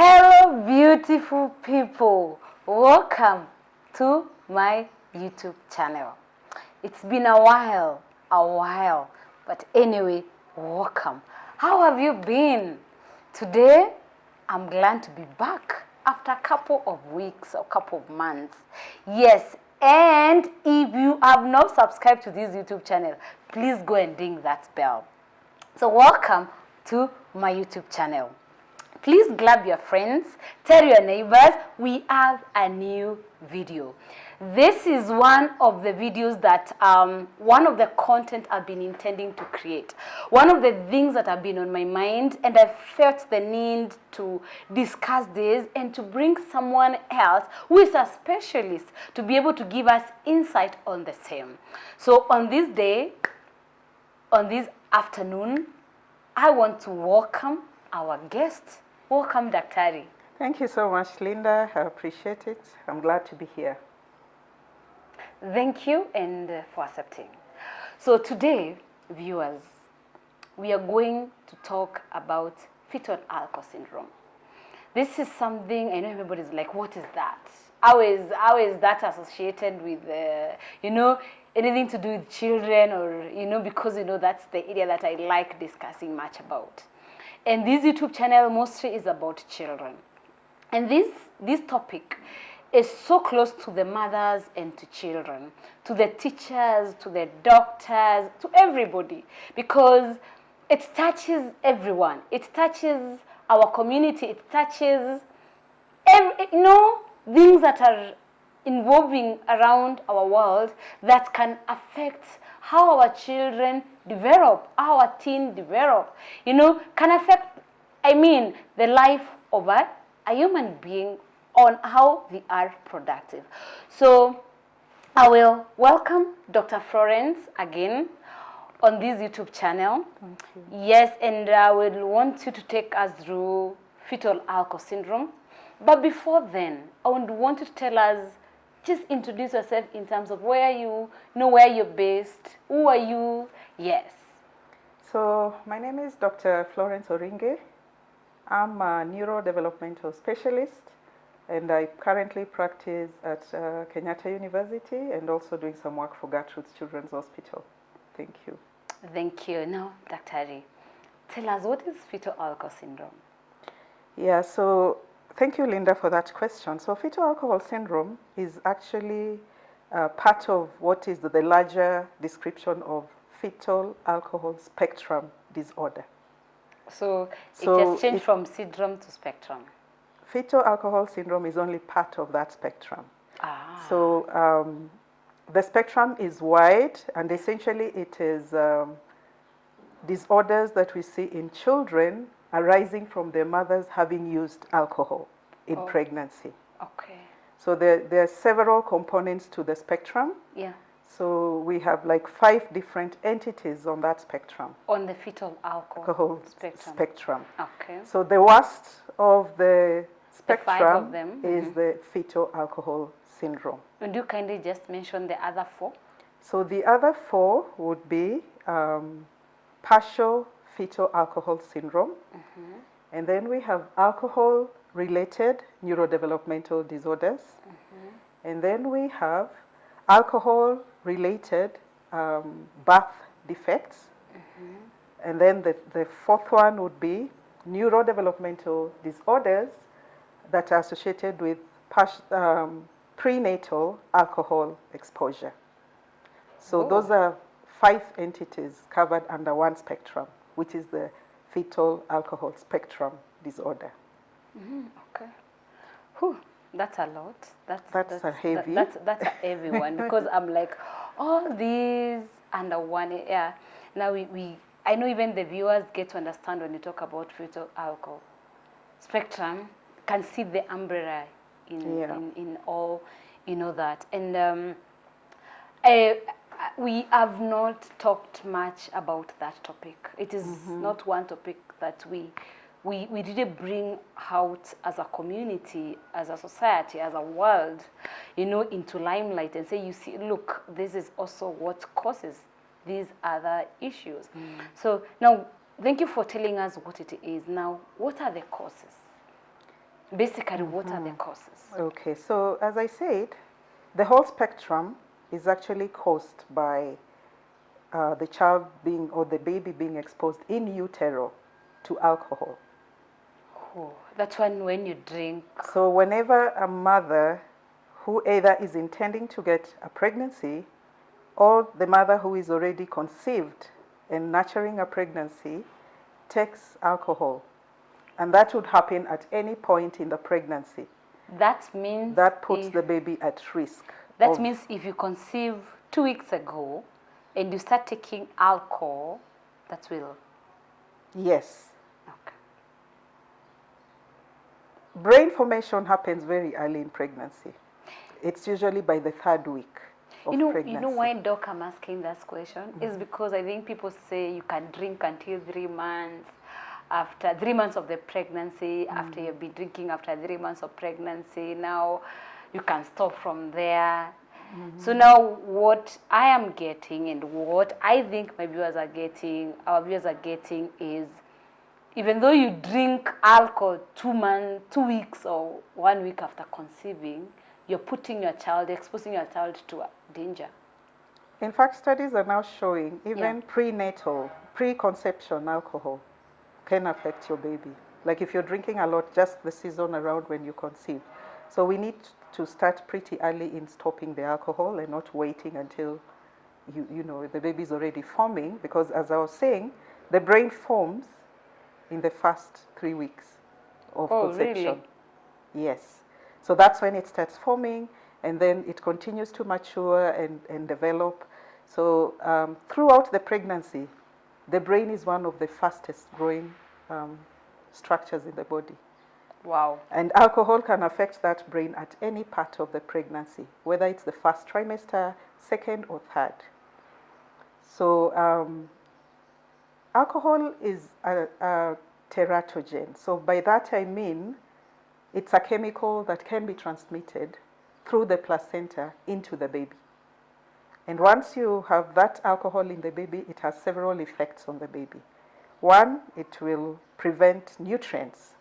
Hello, beautiful people. Welcome to my YouTube channel. It's been a while, but anyway, welcome. How have you been? Today, I'm glad to be back after a couple of weeks or couple of months. Yes, and if you have not subscribed to this YouTube channel, please go and ding that bell. So welcome to my YouTube channel. Please grab your friends, tell your neighbors, we have a new video. This is one of the videos that, one of the content I've been intending to create. One of the things that have been on my mind, and I felt the need to discuss this and to bring someone else who is a specialist to be able to give us insight on the same. So on this day, on this afternoon, I want to welcome our guest. Welcome, Daktari. Thank you so much, Linda. I appreciate it. I'm glad to be here. Thank you and for accepting. So today, viewers, we are going to talk about fetal alcohol syndrome. This is something, I know everybody's like, what is that? How is that associated with, anything to do with children or, because, that's the area that I like discussing much about. And this YouTube channel mostly is about children. And this topic is so close to the mothers and to children, to the teachers, to the doctors, to everybody, because it touches everyone. It touches our community. It touches, things that are involving around our world that can affect how our children develop, how our teen develop, can affect, the life of a human being on how they are productive. So I will welcome Dr. Florence again on this YouTube channel. Thank you. Yes, and I will want you to take us through fetal alcohol syndrome. But before then, I would want you to tell us, just introduce yourself in terms of where where you're based, who are you? Yes. So my name is Dr. Florence Oringe. I'm a neurodevelopmental specialist, and I currently practice at Kenyatta University and also doing some work for Gertrude's Children's Hospital. Thank you. Thank you. Now, Dr. Tell us, what is fetal alcohol syndrome? Yeah, so thank you, Linda, for that question. So fetal alcohol syndrome is actually part of what is the larger description of fetal alcohol spectrum disorder. So it has changed from syndrome to spectrum. Fetal alcohol syndrome is only part of that spectrum. Ah. So the spectrum is wide, and essentially it is disorders that we see in children arising from their mothers having used alcohol in pregnancy. Okay. So there are several components to the spectrum. Yeah. So we have like 5 different entities on that spectrum. On the fetal alcohol spectrum. Okay. So the worst of the spectrum the 5 of them. is the fetal alcohol syndrome. Would you kindly just mention the other 4? So the other 4 would be partial fetal alcohol syndrome. Mm-hmm. And then we have alcohol-related neurodevelopmental disorders. Mm-hmm. And then we have alcohol-related birth defects. Mm-hmm. And then the 4th one would be neurodevelopmental disorders that are associated with prenatal alcohol exposure. So those are 5 entities covered under one spectrum, which is the fetal alcohol spectrum disorder. Mm-hmm. Okay. Whew. That's a lot. That's a heavy. That's a heavy one, because I'm like, all these under one. Yeah. Now I know even the viewers get to understand when you talk about fetal alcohol spectrum, can see the umbrella in all, that. And we have not talked much about that topic. It is not one topic that we didn't bring out as a community, as a society, as a world, into limelight and say, look, this is also what causes these other issues. So now, thank you for telling us what it is. Now, what are the causes? Basically, what are the causes? Okay, so as I said, the whole spectrum is actually caused by the child being or the baby being exposed in utero to alcohol. Oh, that's when you drink. So whenever a mother who either is intending to get a pregnancy or the mother who is already conceived and nurturing a pregnancy takes alcohol, and that would happen at any point in the pregnancy, That means that puts the baby at risk. That means if you conceive 2 weeks ago and you start taking alcohol, that will. Yes. Okay. Brain formation happens very early in pregnancy. It's usually by the 3rd week of pregnancy. You know why, Doc, I'm asking this question? Is because I think people say you can drink until 3 months. After 3 months of the pregnancy, after you've been drinking after 3 months of pregnancy, now you can stop from there. So now what I am getting and what I think my viewers are getting, our viewers are getting is, even though you drink alcohol 2 weeks or 1 week after conceiving, you're putting your child, exposing your child to danger. In fact, studies are now showing even prenatal, pre-conception alcohol can affect your baby. Like if you're drinking a lot just the season around when you conceive. So we need to start pretty early in stopping the alcohol and not waiting until you know the baby's already forming, because as I was saying, the brain forms in the first 3 weeks of conception. Really? Yes. So that's when it starts forming, and then it continues to mature and develop. So throughout the pregnancy, the brain is one of the fastest growing structures in the body. Wow. And alcohol can affect that brain at any part of the pregnancy, whether it's the first trimester, second, or third. So alcohol is a teratogen. So by that I mean it's a chemical that can be transmitted through the placenta into the baby. And once you have that alcohol in the baby, it has several effects on the baby. One, it will prevent nutrients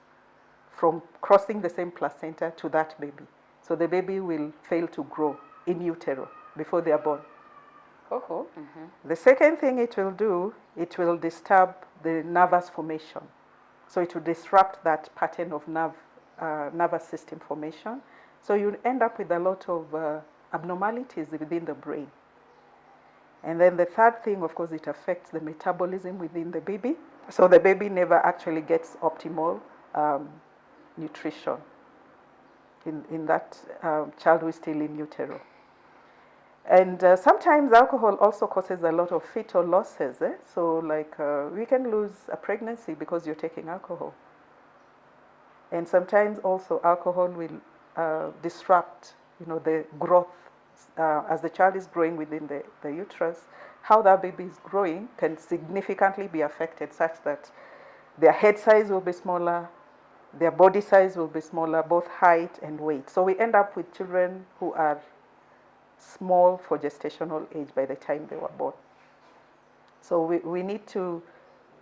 from crossing the same placenta to that baby. So the baby will fail to grow in utero before they are born. Oh. The second thing it will do, it will disturb the nervous formation. So it will disrupt that pattern of nervous system formation. So you end up with a lot of abnormalities within the brain. And then the third thing, of course, it affects the metabolism within the baby. So the baby never actually gets optimal nutrition in that child who is still in utero. And sometimes alcohol also causes a lot of fetal losses. So like we can lose a pregnancy because you're taking alcohol. And sometimes also alcohol will disrupt, the growth as the child is growing within the uterus. How that baby is growing can significantly be affected, such that their head size will be smaller, their body size will be smaller, both height and weight. So we end up with children who are small for gestational age by the time they were born. So we need to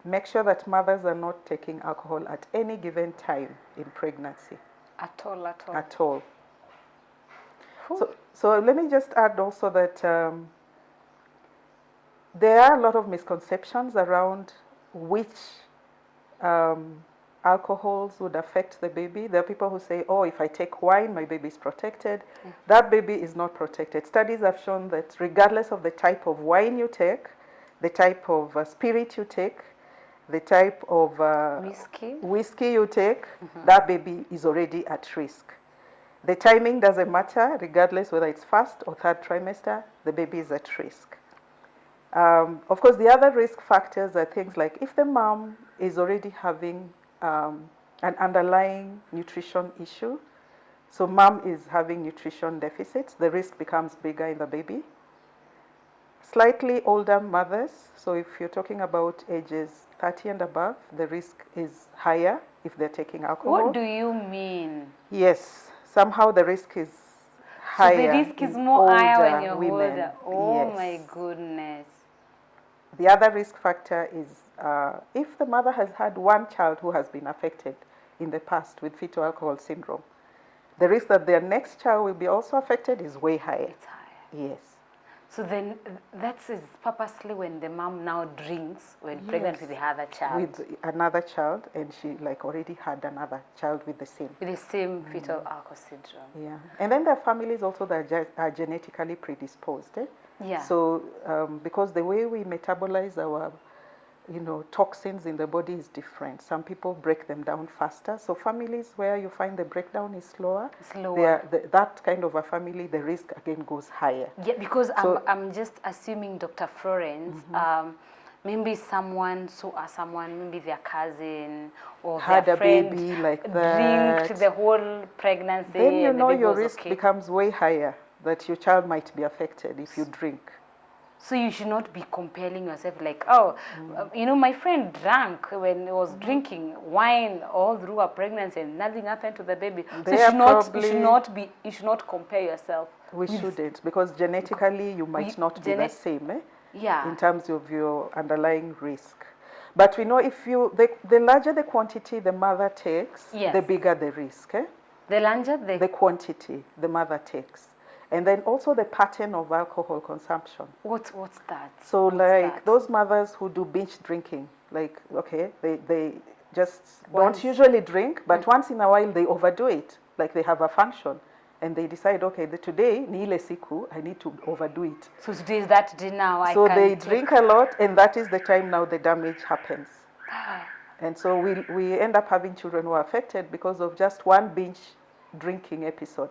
make sure that mothers are not taking alcohol at any given time in pregnancy. At all. At all. So let me just add also that there are a lot of misconceptions around which alcohols would affect the baby. There are people who say, oh, if I take wine, my baby is protected. That baby is not protected. Studies have shown that regardless of the type of wine you take, the type of spirit you take, the type of whiskey you take, that baby is already at risk. The timing doesn't matter, regardless whether it's first or third trimester, the baby is at risk. Of course, the other risk factors are things like if the mom is already having an underlying nutrition issue, so mom is having nutrition deficits, the risk becomes bigger in the baby. Slightly older mothers, so if you're talking about ages 30 and above, the risk is higher if they're taking alcohol. What do you mean? Yes, somehow the risk is higher. So the risk is more higher when you're older. Oh, yes. My goodness. The other risk factor is if the mother has had one child who has been affected, in the past with fetal alcohol syndrome, the risk that their next child will be also affected is way higher. It's higher. Yes. So then that is purposely when the mom now drinks when pregnant with the other child. With another child, and she like already had another child with the same. With the same fetal alcohol syndrome. Yeah. And then there are families also that are genetically predisposed. Yeah. So because the way we metabolize our toxins in the body is different. Some people break them down faster. So families where you find the breakdown is slower, that kind of a family, the risk again goes higher. Yeah, because I'm just assuming, Dr. Florence, maybe someone, maybe their cousin or had their friend a baby like that, drank the whole pregnancy. Then you and know the baby your was risk okay. becomes way higher that your child might be affected if you drink. So you should not be compelling yourself like, oh, my friend drank when he was drinking wine all through her pregnancy and nothing happened to the baby. So you should not compare yourself. We shouldn't, because genetically you might not be the same in terms of your underlying risk. But we know if the larger the quantity the mother takes, the bigger the risk. The larger the quantity the mother takes. And then also the pattern of alcohol consumption. What's that? So those mothers who do binge drinking, like, okay, they just don't usually drink, but once in a while they overdo it. Like they have a function and they decide, okay, today, ni ile siku, I need to overdo it. So today is that day now. So they drink a lot, and that is the time now the damage happens. And so we end up having children who are affected because of just one binge drinking episode.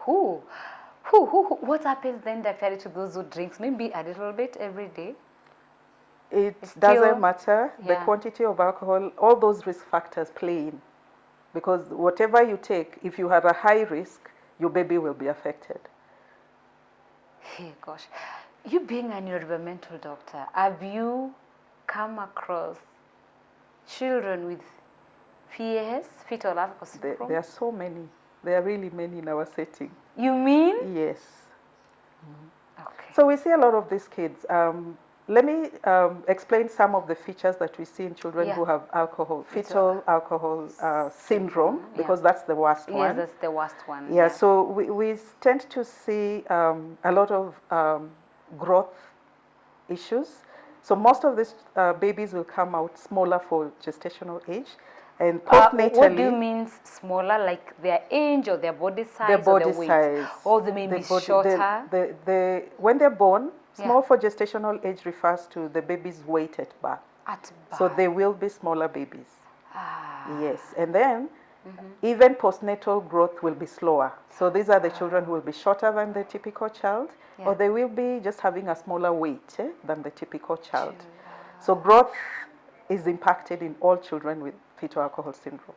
What happens then, Daktari, to those who drinks? Maybe a little bit every day? It doesn't matter. The quantity of alcohol, all those risk factors play in. Because whatever you take, if you have a high risk, your baby will be affected. Hey, gosh. You being a neurodevelopmental doctor, have you come across children with FAS, fetal alcohol syndrome? There are so many. There are really many in our setting. You mean? Yes. Okay. So we see a lot of these kids. Let me explain some of the features that we see in children who have fetal alcohol syndrome, because that's the worst one. Yes, that's the worst one. Yeah, so we tend to see a lot of growth issues. So most of these babies will come out smaller for gestational age. And postnatally, what do you mean smaller, like their age or their body size? Their body or their weight? size. Or they may be shorter? When they're born, small for gestational age refers to the baby's weight at birth. So they will be smaller babies. Yes, and then even postnatal growth will be slower. So these are the children who will be shorter than the typical child, or they will be just having a smaller weight than the typical child. So growth is impacted in all children with fetal alcohol syndrome.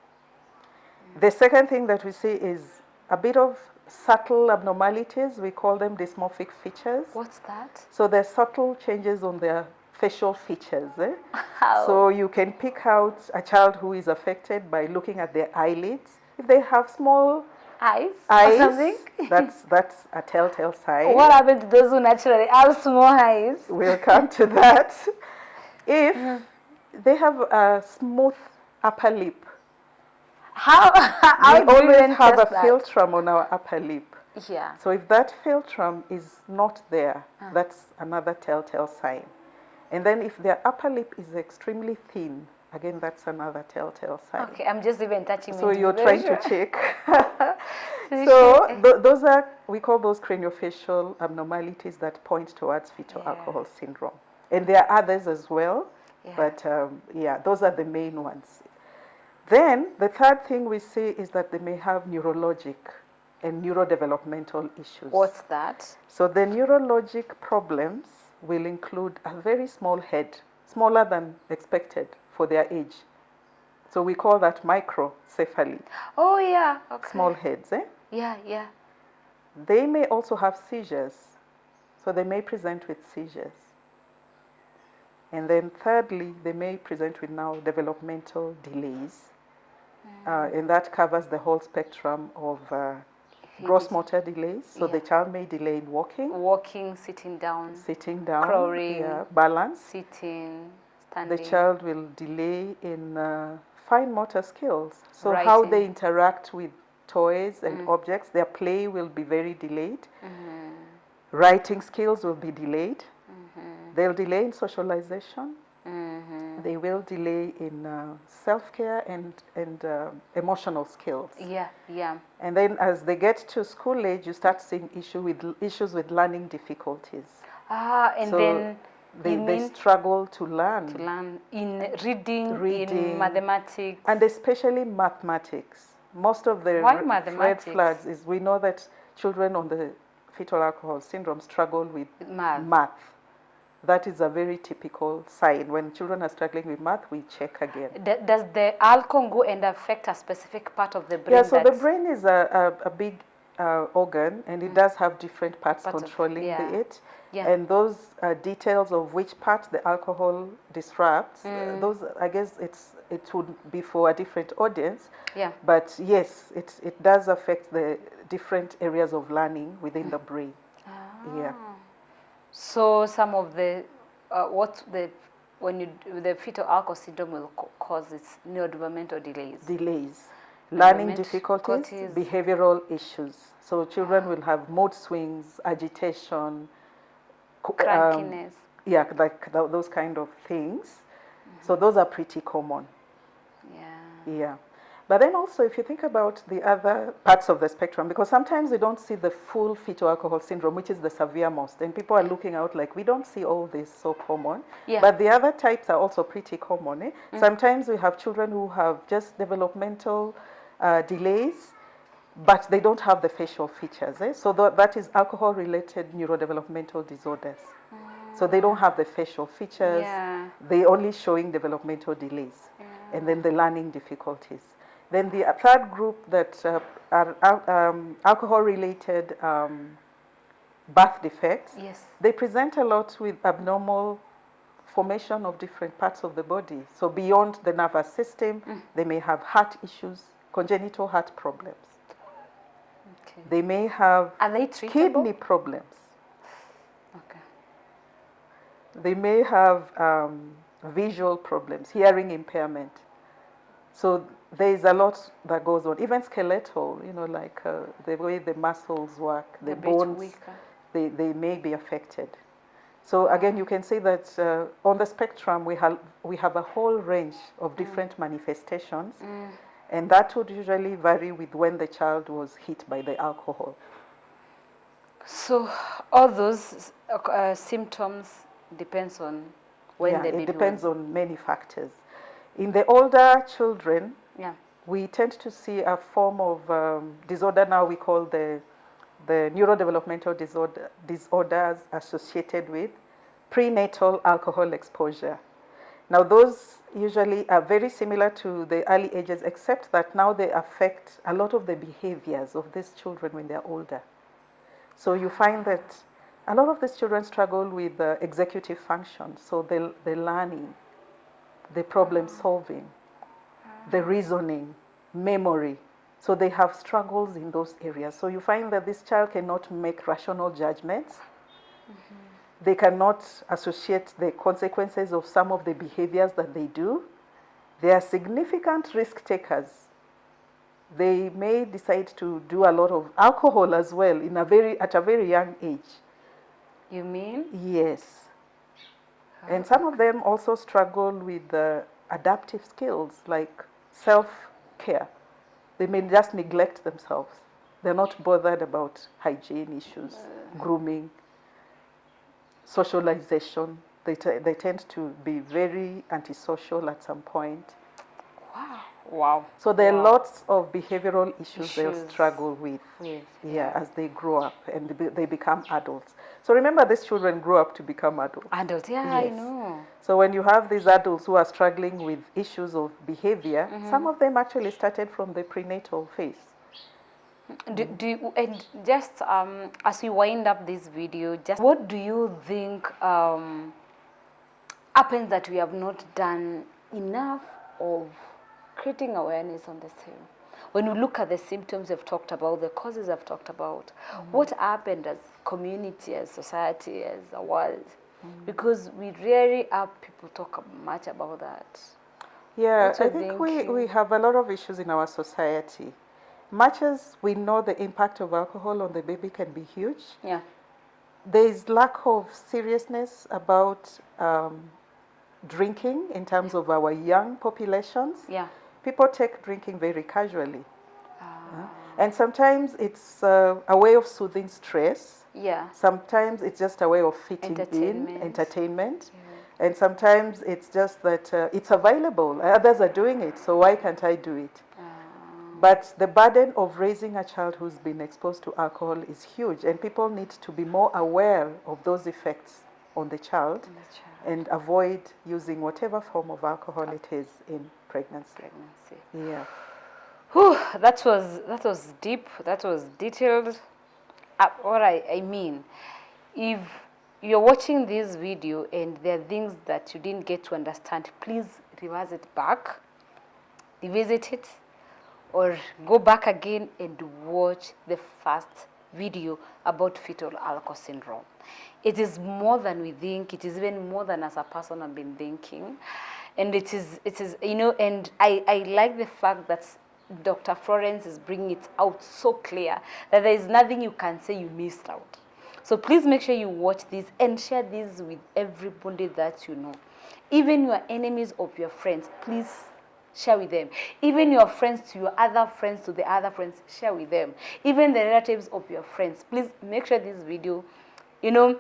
The second thing that we see is a bit of subtle abnormalities. We call them dysmorphic features. What's that? So they're subtle changes on their facial features. How? So you can pick out a child who is affected by looking at their eyelids. If they have small eyes or something, that's a telltale sign. What happens to those who naturally have small eyes? We'll come to that. If they have a smooth upper lip. How we always have a philtrum on our upper lip. Yeah. So if that philtrum is not there, that's another telltale sign. And then if their upper lip is extremely thin, again, that's another telltale sign. Okay, I'm just even touching. So you're trying to check. So those are, we call those craniofacial abnormalities that point towards fetal alcohol syndrome. And there are others as well. But those are the main ones. Then the third thing we see is that they may have neurologic and neurodevelopmental issues. What's that? So the neurologic problems will include a very small head, smaller than expected for their age. So we call that microcephaly. Oh yeah, okay. Small heads, Yeah, yeah. They may also have seizures. So they may present with seizures. And then thirdly, they may present with now developmental delays. And that covers the whole spectrum of gross motor delays. So the child may delay in walking. Walking, sitting down, crawling, balance. sitting, standing. The child will delay in fine motor skills. So how they Writing. interact with toys and objects, their play will be very delayed. Writing skills will be delayed. They'll delay in socialization. They will delay in self-care and emotional skills. Yeah, yeah. And then as they get to school age, you start seeing issues with learning difficulties. And So then they struggle to learn. to learn in reading, in Reading. mathematics. And especially mathematics. Most of the Why red mathematics? flags is we know that children on the fetal alcohol syndrome struggle with math. That is a very typical sign. When children are struggling with math, we check again. Does the alcohol go and affect a specific part of the brain? Yeah, so the brain is a big organ, and it does have different parts controlling it. Yeah. And those details of which part the alcohol disrupts, those, I guess it would be for a different audience. Yeah. But yes, it does affect the different areas of learning within the brain. Yeah. So some of the the fetal alcohol syndrome will cause its neurodevelopmental delays. Learning difficulties, behavioral issues. So children will have mood swings, agitation, crankiness. Yeah, like those kind of things. So those are pretty common. Yeah. Yeah. But then also, if you think about the other parts of the spectrum, because sometimes we don't see the full fetal alcohol syndrome, which is the severe most, and people are looking out like, we don't see all this so common. Yeah. But the other types are also pretty common. Sometimes we have children who have just developmental delays, but they don't have the facial features. So that is alcohol-related neurodevelopmental disorders. So they don't have the facial features. Yeah. They're only showing developmental delays, and then the learning difficulties. Then the third group that are alcohol-related birth defects, Yes. they present a lot with abnormal formation of different parts of the body. So beyond the nervous system, they may have heart issues, congenital heart problems. Okay. They may have Are they treatable? kidney problems. Okay. They may have visual problems, hearing impairment. So there is a lot that goes on, even skeletal, like the way the muscles work, the bones, they may be affected. So again, you can say that on the spectrum, we have a whole range of different manifestations, and that would usually vary with when the child was hit by the alcohol. So all those symptoms depends on when the baby it depends on many factors. In the older children, we tend to see a form of disorder now we call the neurodevelopmental disorders associated with prenatal alcohol exposure. Now those usually are very similar to the early ages, except that now they affect a lot of the behaviors of these children when they're older. So you find that a lot of these children struggle with executive function, so the learning, the problem solving, the reasoning, memory. So they have struggles in those areas. So you find that this child cannot make rational judgments. They cannot associate the consequences of some of the behaviors that they do. They are significant risk takers. They may decide to do a lot of alcohol as well at a very young age. You mean? Yes. And some of them also struggle with adaptive skills like self-care. They may just neglect themselves. They're not bothered about hygiene issues, grooming, socialization. They tend to be very antisocial at some point. Wow. So there are lots of behavioral issues they'll struggle with as they grow up and they become adults. So remember, these children grow up to become adults. Adults, yeah, yes. I know. So when you have these adults who are struggling with issues of behavior, some of them actually started from the prenatal phase. And just as we wind up this video, just what do you think happens that we have not done enough of creating awareness on the same? When you look at the symptoms I've talked about, the causes I've talked about, what happened as community, as society, as a world? Because we rarely have people talk much about that. Yeah, What's I your think thinking? we have a lot of issues in our society. Much as we know the impact of alcohol on the baby can be huge, Yeah. there is lack of seriousness about drinking in terms of our young populations. Yeah. People take drinking very casually. Ah. And sometimes it's a way of soothing stress. Yeah. Sometimes it's just a way of fitting in, Entertainment. entertainment. Yeah. And sometimes it's just that it's available. Others are doing it, so why can't I do it? Ah. But the burden of raising a child who's been exposed to alcohol is huge, and people need to be more aware of those effects on the child, and avoid using whatever form of alcohol it is in pregnancy. Yeah. Whew, that was deep. That was detailed. What I mean, if you're watching this video and there are things that you didn't get to understand, please reverse it back, revisit it, or go back again and watch the first video about fetal alcohol syndrome. It is more than we think. It is even more than as a person I've been thinking. And it is, you know, and I like the fact that Dr. Florence is bringing it out so clear that there is nothing you can say you missed out. So please make sure you watch this and share this with everybody that you know. Even your enemies of your friends, please share with them. Even your friends to your other friends, to the other friends, share with them. Even the relatives of your friends, please make sure this video, you know,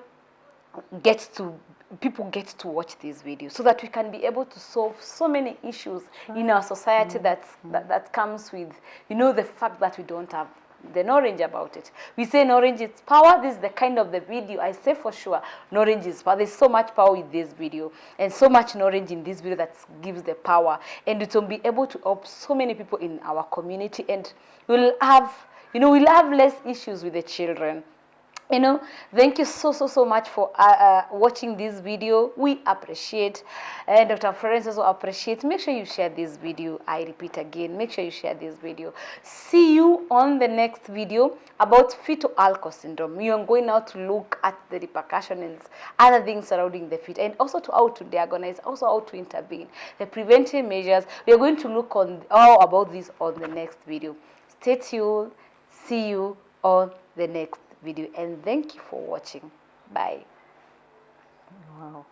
people get to watch this video so that we can be able to solve so many issues in our society that comes with, you know, the fact that we don't have the knowledge about it. We say knowledge is power. This is the kind of the video I say for sure. Knowledge is power. There's so much power with this video and so much knowledge in this video that gives the power, and it will be able to help so many people in our community, and we'll have, you know, we'll have less issues with the children. You know, thank you so much for watching this video. We appreciate, and Dr. Florence also appreciates. Make sure you share this video. I repeat again, make sure you share this video. See you on the next video about fetal alcohol syndrome. You are going now to look at the repercussions and other things surrounding the fetus, and also to how to diagnose, also how to intervene, the preventive measures. We are going to look on all about this on the next video. Stay tuned. See you on the next video, and thank you for watching. Bye. Wow.